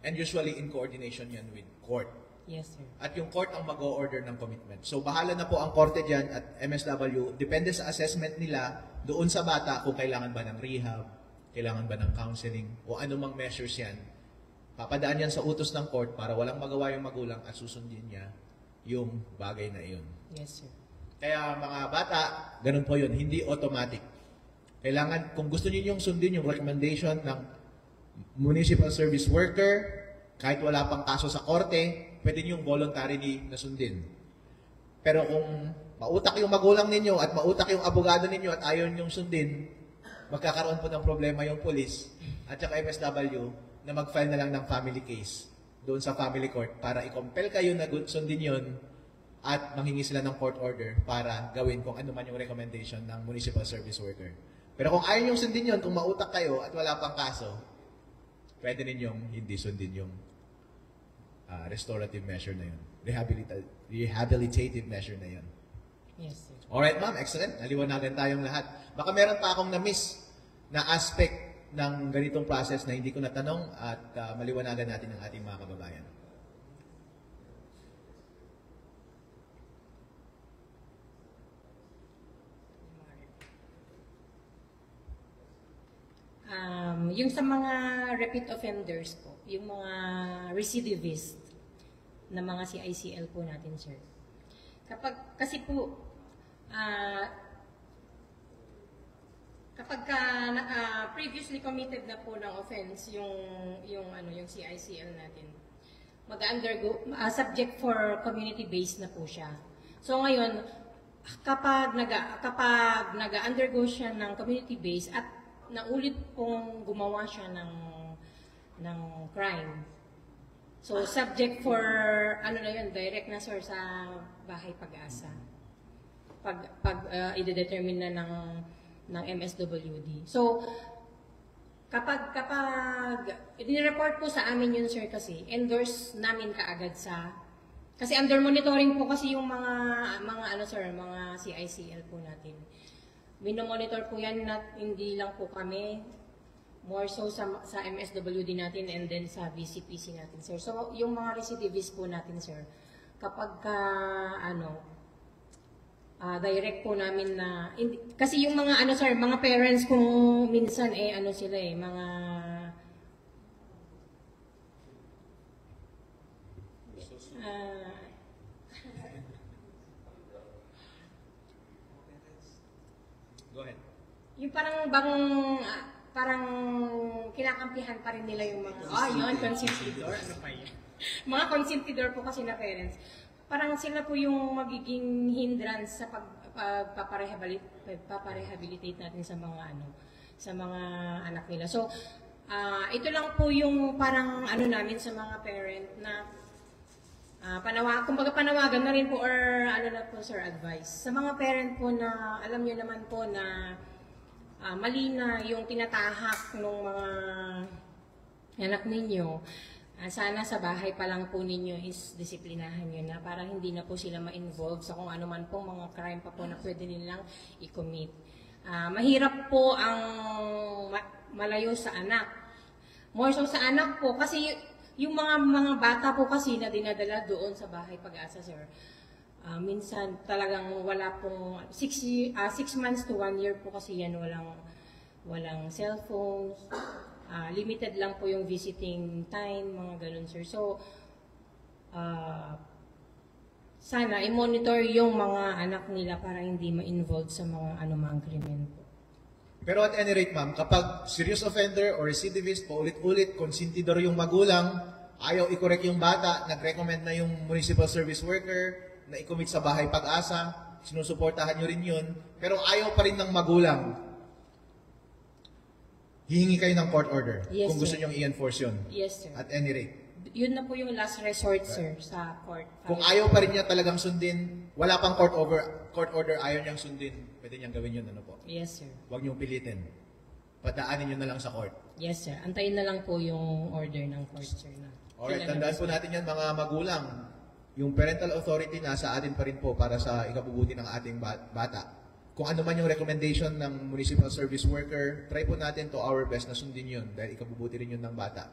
And usually in coordination yan with court. Yes, sir. At yung court ang mag-o-order ng commitment. So bahala na po ang korte dyan at MSW. Depende sa assessment nila doon sa bata kung kailangan ba ng rehab, kailangan ba ng counseling, o anumang measures yan. Papadaan yan sa utos ng court para walang magawa yung magulang at susundin niya yung bagay na iyon. Yes, sir. Kaya mga bata, ganun po yun, hindi automatic. Kailangan, kung gusto niyo yung sundin yung recommendation ng municipal service worker, kahit wala pang kaso sa korte, pwede niyong voluntarily na sundin. Pero kung mautak yung magulang ninyo at mautak yung abogado ninyo at ayaw niyong sundin, magkakaroon po ng problema yung police at saka MSW na mag-file na lang ng family case doon sa family court para i-compel kayo na sundin yun at manghingi sila ng court order para gawin kung ano man yung recommendation ng municipal service worker. Pero kung ayaw niyong sundin yun, kung mautak kayo at wala pang kaso, pwede ninyong hindi sundin yung restorative measure na yun. Rehabilitative measure na yun. Yes, sir. Alright, ma'am. Excellent. Naliwanagan tayong lahat. Baka meron pa akong na-miss na aspect ng ganitong process na hindi ko natanong at maliwanagan natin ang ating mga kababayan. Yung sa mga repeat offenders po, yung mga recidivist na mga CICL po natin, sir. Kasi po, kapag previously committed na po ng offense yung CICL natin, mag-undergo subject for community-based na po siya. So ngayon, kapag nag-undergo siya ng community-based at naulit pong gumawa siya ng crime. So subject for direct na sir sa bahay pag-asa. Pag i-determine na ng MSWD. So kapag i-report po sa amin yun sir kasi endorse namin kaagad kasi under monitoring po kasi yung mga CICL po natin. Minomonitor po yan hindi lang po kami, more so sa MSWD natin and then sa BCPC natin, sir. So, yung mga recidivist po natin, sir, kapag direct po namin na, kasi yung mga mga parents kung minsan sila mga Go ahead. yung parang parang kinakampihan pa rin nila yung mga, yun, consentidor, ano pa yun? Mga consentidor po kasi na parents. Parang sila po yung magiging hindrance sa paparehabilitate natin sa mga sa mga anak nila. So, ito lang po yung parang namin sa mga parent na kumbaga panawagan na rin po or na po sir, advice. Sa mga parent po na alam nyo naman po na mali na yung tinatahak ng mga anak ninyo, sana sa bahay pa lang po ninyo is disiplinahan nyo na para hindi na po sila ma-involve sa kung ano man pong mga crime pa po na pwede nilang i-commit. Mahirap po ang malayo sa anak. More so sa anak po kasi yung mga bata po kasi na dinadala doon sa bahay Pag-asa, sir. Minsan talagang wala pong 6 months to 1 year po kasi yan walang cellphones. Limited lang po yung visiting time, mga ganun, sir. So, sana i-monitor yung mga anak nila para hindi ma-involve sa mga anumang krimen po. Pero at any rate, ma'am, kapag serious offender or recidivist, paulit-ulit, konsentidor yung magulang, ayaw i-correct yung bata, nag-recommend na yung municipal service worker na i-commit sa bahay Pag-asa, sinusuportahan nyo rin yun, pero ayaw pa rin ng magulang, hihingi kayo ng court order kung gusto nyo i-enforce yun. Yes, sir. At any rate. Yun na po yung last resort, sir, sa court. Kung ayaw pa rin niya talagang sundin, wala pang court order, ayaw niyang sundin, pwede niyang gawin yun, ano po? Yes, sir. Huwag niyong pilitin. Padaanin niyo na lang sa court. Yes, sir. Antayin na lang po yung order ng court, sir. Alright, tandaan po natin yan mga magulang. Yung parental authority nasa atin pa rin po para sa ikabubuti ng ating bata. Kung ano man yung recommendation ng municipal service worker, try po natin to our best na sundin yun dahil ikabubuti rin yun ng bata.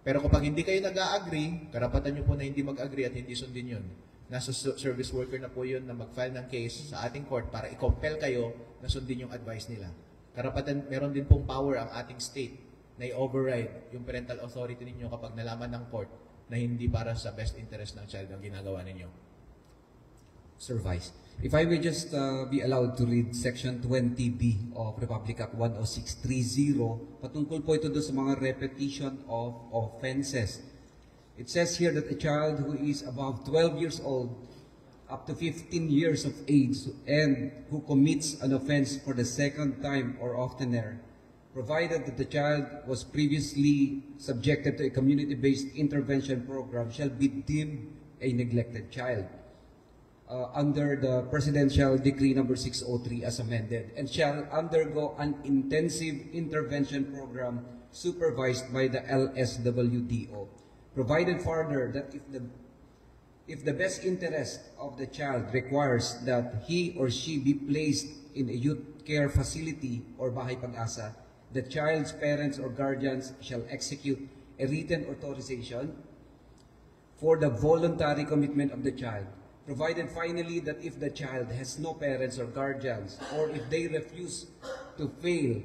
Pero kapag hindi kayo nag-a-agree, karapatan nyo po na hindi mag-agree at hindi sundin yun. Nasa service worker na po yun na mag-file ng case sa ating court para i-compel kayo na sundin yung advice nila. Karapatan, meron din pong power ang ating state na i-override yung parental authority ninyo kapag nalaman ng court na hindi para sa best interest ng child ang ginagawa ninyo. Sir Vice, if I may just be allowed to read Section 20B of Republic Act 10630, patungkol po ito doon sa mga repetition of offenses. It says here that a child who is above 12 years old up to 15 years of age and who commits an offense for the second time or oftener, provided that the child was previously subjected to a community-based intervention program, shall be deemed a neglected child under the Presidential Decree number 603 as amended, and shall undergo an intensive intervention program supervised by the LSWDO. Provided further that if the best interest of the child requires that he or she be placed in a youth care facility or bahay Pag-asa, the child's parents or guardians shall execute a written authorization for the voluntary commitment of the child. Provided finally that if the child has no parents or guardians, or if they refuse to fail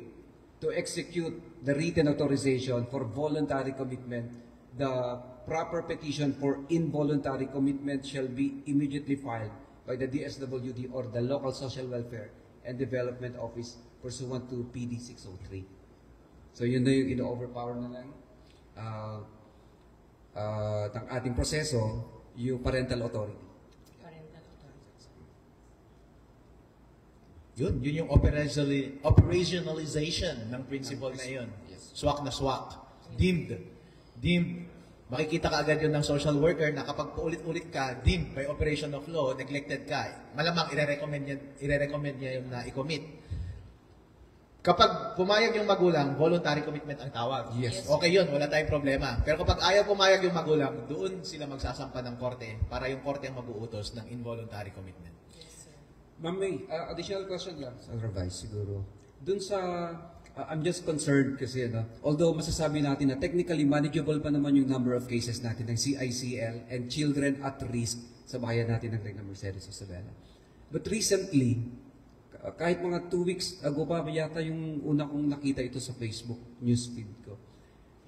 to execute the written authorization for voluntary commitment, the proper petition for involuntary commitment shall be immediately filed by the DSWD or the local social welfare and development office pursuant to PD 603. So yun na yung ino-overpower na lang ng ating proseso, yung parental authority. Yun yung operationalization ng principle na yun. Yes. Swak na swak. Deemed. Makikita ka agad yun ng social worker na kapag paulit-ulit ka, deemed by operation of law, neglected ka. Malamang i-recommend niya yung na i-commit. Kapag pumayag yung magulang, voluntary commitment ang tawag. Yes. Okay yun, wala tayong problema. Pero kapag ayaw pumayag yung magulang, doon sila magsasampa ng korte para yung korte ang mag-uutos ng involuntary commitment. Ma'am, may additional question lang, Sir Vice, siguro. Dun sa, I'm just concerned kasi, although masasabi natin na technically manageable pa naman yung number of cases natin ng CICL and children at risk sa bayan natin ng Regna Mercedes Isabela. But recently, kahit mga 2 weeks ago pa, yata yung una kong nakita ito sa Facebook newsfeed ko.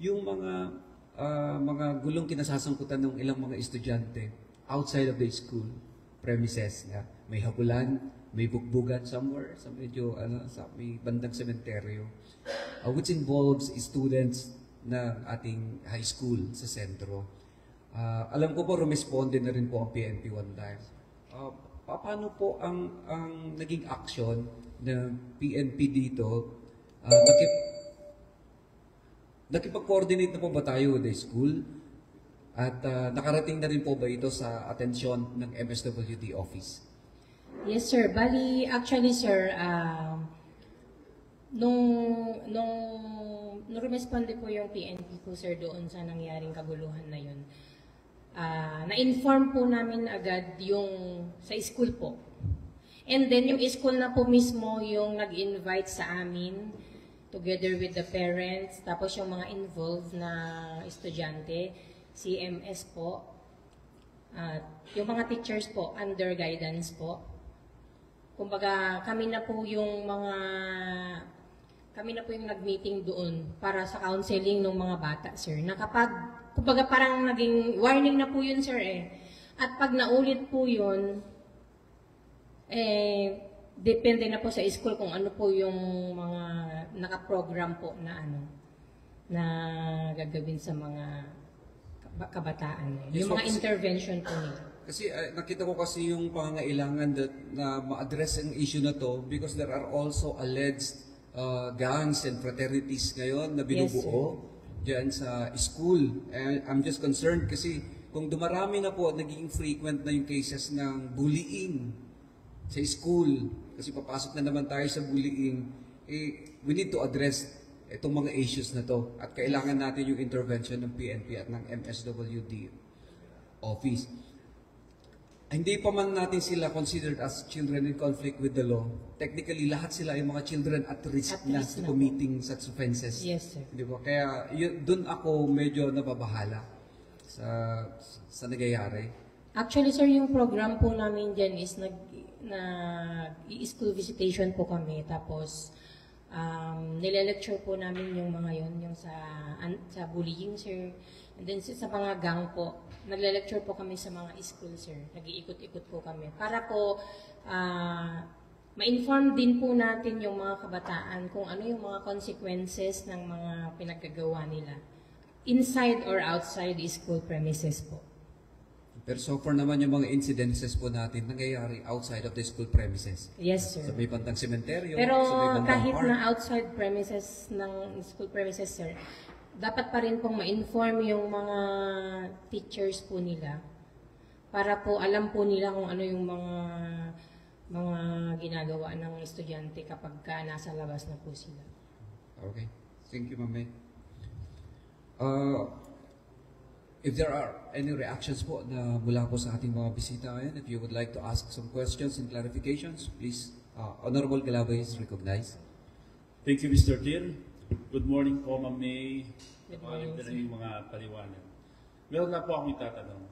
Yung mga gulong kinasasangkutan ng ilang mga estudyante outside of the school premises na may habulan, may bugbugan somewhere sa medyo sa may bandang sementeryo. which involves students ng ating high school sa sentro. Alam ko po, rumisponde na rin po ang PNP one time. Paano po ang naging action ng PNP dito? Nakipag-coordinate na po ba tayo with the school? At nakarating na rin po ba ito sa atensyon ng MSWD office? Yes, sir. Bali, actually, sir, nung rumesponde po yung PNP po, sir, doon sa nangyaring kaguluhan na yun, na-inform po namin agad yung sa school po. And then, yung school na po mismo yung nag-invite sa amin together with the parents, tapos yung mga involved na estudyante, CMS po, yung mga teachers po, under guidance po. Kumbaga, kami na po yung nag-meeting doon para sa counseling ng mga bata, sir. Na kapag, kumbaga parang naging warning na po yun, sir eh. At pag naulit po yun, depende na po sa school kung ano po yung mga nakaprogram po na gagawin sa mga kabataan. Yes, Yung mga kasi- intervention po nila. Kasi nakita ko kasi yung pangangailangan na ma-address ang issue na to because there are also alleged gangs and fraternities ngayon na binubuo dyan sa school. And I'm just concerned kasi kung dumarami na po at naging frequent na yung cases ng bullying sa school, kasi papasok na naman tayo sa bullying, we need to address itong mga issues na to at kailangan natin yung intervention ng PNP at ng MSWD office. Hindi pa man natin sila considered as children in conflict with the law. Technically, lahat sila ay mga children at risk na risk na committing such offenses. Yes, sir. Di ba? Kaya doon ako medyo nababahala sa nangyayari. Actually, sir, yung program po namin dyan is school visitation po kami. Tapos, nile-lecture po namin yung mga yung sa bullying, sir. And then sa mga gang po, nagle-lecture po kami sa mga school, sir. Nag-iikot-ikot po kami. Para po, ma-inform din po natin yung mga kabataan kung ano yung mga consequences ng mga pinaggagawa nila. Inside or outside the school premises po. Pero so far naman yung mga incidences po natin nangyayari outside of the school premises. Yes, sir. Sa may bandang sementeryo, Pero sa may bandang kahit park. na outside premises ng school premises, sir, dapat pa rin pong ma-inform yung mga teachers po nila para po alam po nila kung ano yung mga ginagawa ng estudyante kapag nasa labas na po sila. Okay. Thank you, Ma'am May. If there are any reactions po na mula po sa ating mga bisita ngayon, if you would like to ask some questions and clarifications, please, Honorable Galabay is recognized. Thank you, Mr. Chair. Good morning po, Ma'am May. Good morning, Maganda sir. yung mga paliwanag. Meron na po akong itatanong.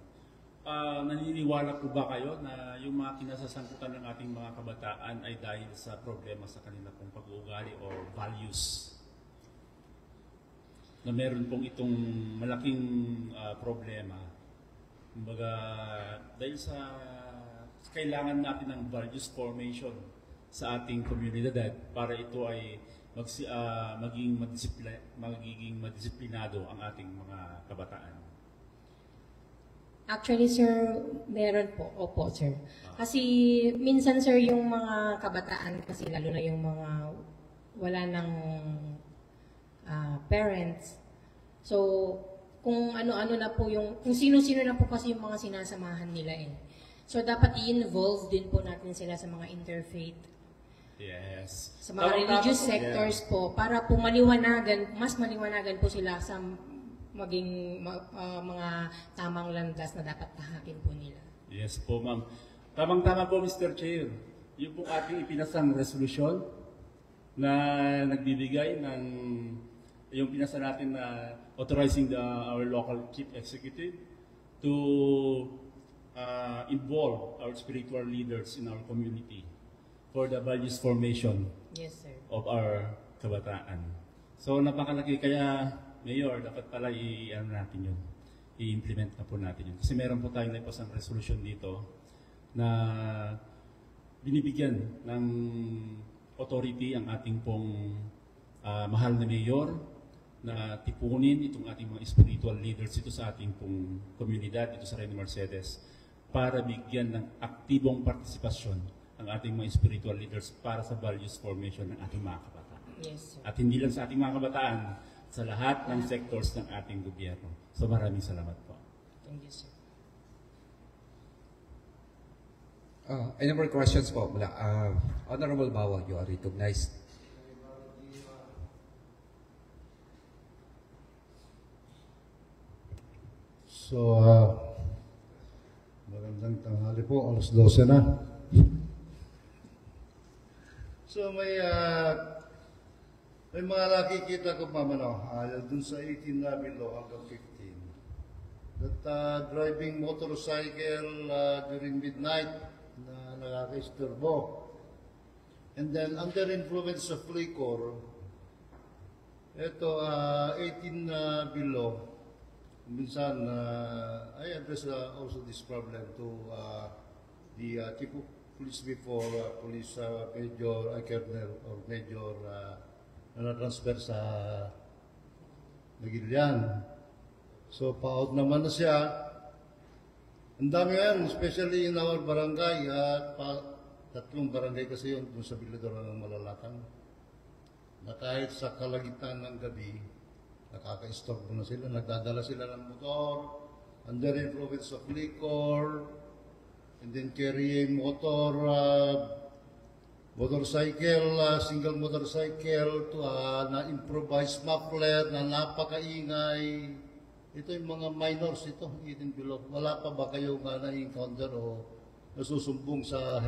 Naniniwala po ba kayo na yung mga kinasasangkutan ng ating mga kabataan ay dahil sa problema sa kanila pong pag-uugali o values? Na meron pong itong malaking problema. Kumbaga, dahil sa kailangan natin ng values formation sa ating komunidad para ito ay magiging madisiplinado ang ating mga kabataan. Actually, sir, meron po. Opo, sir. Kasi minsan, sir, yung mga kabataan, kasi lalo na yung mga wala ng parents. So, kung ano-ano na po kung sino-sino na po kasi yung mga sinasamahan nila eh. So, dapat i-involve din po natin sila sa mga interfaith, Yes. sa mga religious Tama. sectors Yeah. po, para po mas maliwanagan po sila sa maging mga tamang landas na dapat tahakin po nila. Yes po, ma'am. Tamang-tama po, Mr. Chair. Yung pong ating ipinasang resolution na nagbibigay ng yung pinasa natin na authorizing our local chief executive to involve our spiritual leaders in our community for the values formation Yes, sir. of our kabataan. So napakalaki, kaya Mayor, dapat pala natin yun. I-implement na po natin yun. Kasi meron po tayong naipasang resolution dito na binibigyan ng authority ang ating pong mahal na mayor na tipunin itong ating mga spiritual leaders dito sa ating pong komunidad, dito sa Rene Mercedes, para bigyan ng aktibong partisipasyon ang ating mga spiritual leaders para sa values formation ng ating mga kabataan. Yes, sir. At hindi lang sa ating mga kabataan, sa lahat ng sectors ng ating gobyerno. So maraming salamat po. Thank you, sir. Any more questions po? Honorable Bawa, you are recognized. So, magandang tanghali po, alas 12 na. So, may mga nakikita ko mamano, dun sa 18 na below hanggang 15. That driving motorcycle during midnight na nakaka-isturbo. And then, under influence of liquor, ito, 18 below, minsan, I address also this problem to the chief of police before police major, colonel or major na transfer sa Nagilian. So, pa-out naman na siya. Ang dami yan, especially in our barangay. Tatlong barangay kasi yun, dun sa Bilador ng Malalakang. Na kahit sa kalagitan ng gabi, nakaka-istorbo na sila, nagdadala sila ng motor, under influence of liquor, and then carrying motorcycle, single motorcycle, to na improvised muffler na napakaingay. Ito yung mga minors ito, 18 below. Wala pa ba kayo na-encounter o nasusumbong sa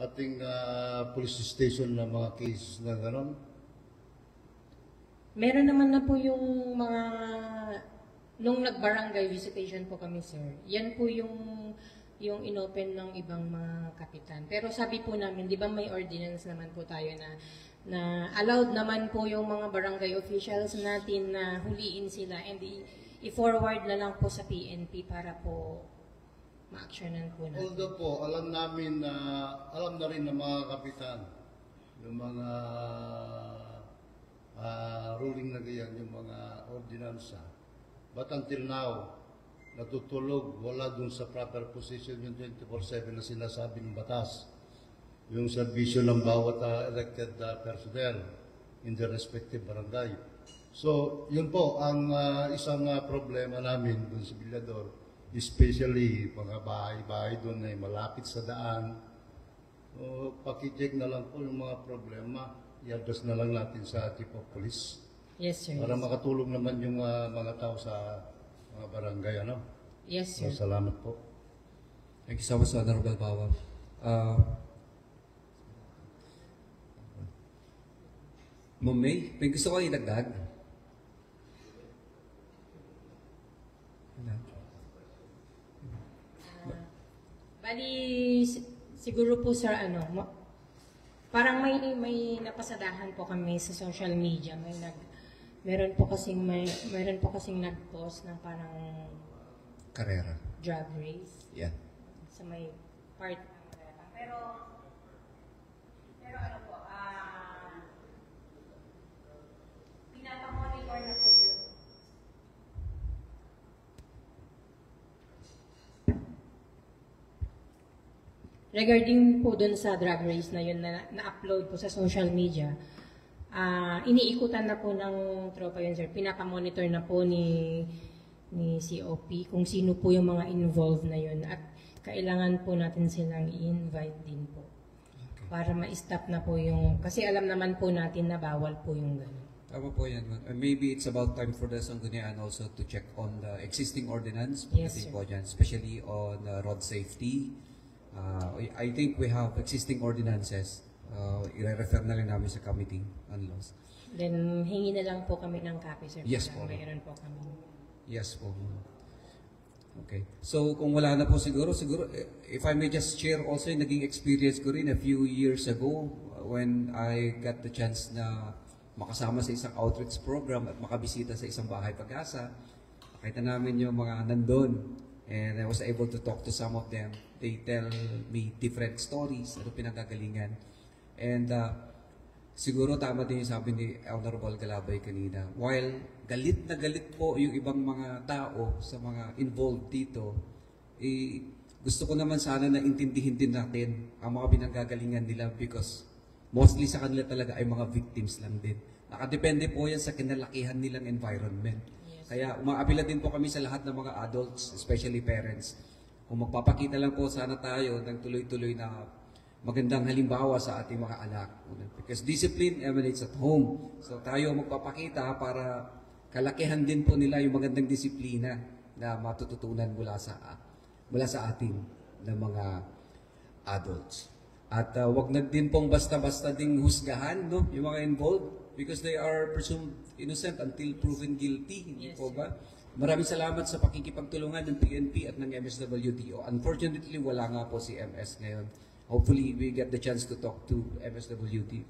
ating police station na mga cases na gano'n? Meron naman na po yung mga, nung nag-barangay visitation po kami, sir, yan po yung inopen ng ibang mga kapitan. Pero sabi po namin, di ba may ordinance naman po tayo na allowed naman po yung mga barangay officials natin na huliin sila and i-forward na lang po sa PNP para po ma-actionan po natin. Although po, alam na rin ng mga kapitan, yung mga ruling na ganyan, yung mga ordinansa. But until now, natutulog, wala dun sa proper position yung 24/7 na sinasabi ng batas. Yung servisyo ng bawat elected personnel in the respective barangay. So, yun po ang isang problema namin dun sa Bilador, especially mga bahay-bahay dun ay malapit sa daan. Pakicheck na lang po yung mga problema. I-address na lang natin sa chief of police. Yes, sir. Para makatulong naman yung mga tao sa mga barangay, ano? Yes, So, sir. salamat po. Thank you so much, Honorable Bawa. Ma'am May, may gusto ko idagdag? Bali, siguro po, sir, parang may napasadahan po kami sa social media. Meron po kasing nag-post ng parang Carrera. drag race Yan. sa may part ng Magalapa. Pero ano po, pinapamonitor na po yun. Regarding po dun sa drag race na yun na-upload po sa social media, iniikutan na po ng tropa yun, sir. Pinapamonitor na po ni COP kung sino po yung mga involved na yun at kailangan po natin silang i-invite din po para ma-stop na po yung, kasi alam naman po natin na bawal po yung gano'n. Tama po yan. Maybe it's about time for the Sangguniang also to check on the existing ordinance, Yes, pagdating sir. po dyan, especially on road safety. I think we have existing ordinances. I-refer na lang namin sa committee on laws. Then, hingi na lang po kami ng copy, sir. Yes para po. mayroon po kami. Yes po. Okay. So, kung wala na po siguro, if I may just share also yung naging experience ko rin a few years ago when I got the chance na makasama sa isang outreach program at makabisita sa isang bahay pag-asa. Nakita namin yung mga nandun and I was able to talk to some of them. They tell me different stories, ano pinagagalingan. And siguro tama din yung sabi ni Honorable Galabay kanina. While galit na galit po yung ibang mga tao sa mga involved dito, gusto ko naman sana na intindihin din natin ang mga pinanggagalingan nila because mostly sa kanila talaga ay mga victims lang din. Nakadepende po yan sa kinalakihan nilang environment. Kaya umaapila din po kami sa lahat ng mga adults, especially parents. Kung magpapakita lang po sana tayo ng tuloy-tuloy na magandang halimbawa sa ating mga anak. Because discipline emanates at home. So tayo magpapakita para kalakihan din po nila yung magandang disiplina na matututunan mula sa ating ng mga adults. At wag na din pong basta-basta ding husgahan no, yung mga involved because they are presumed innocent until proven guilty. Hindi po ba? Maraming salamat sa pakikipagtulungan ng PNP at ng MSWDO. Unfortunately, wala nga po si MS ngayon. Hopefully, we get the chance to talk to MSWD.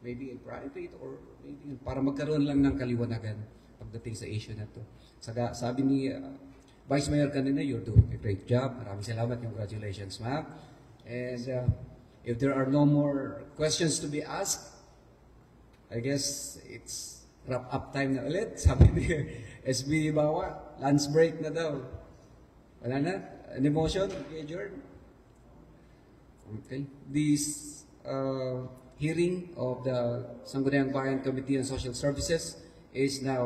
Maybe in private or maybe para magkaroon lang ng kaliwanagan pagdating sa issue na to. Sabi ni Vice Mayor kanina, you're doing a great job. Maraming salamat. Congratulations, ma'am. And if there are no more questions to be asked, I guess it's wrap up time na ulit. Sabi ni SB Bawa, lunch break na daw. Wala na? Any motion? Adjourn? Okay. This hearing of the Sangguniang Bayan Committee on Social Services is now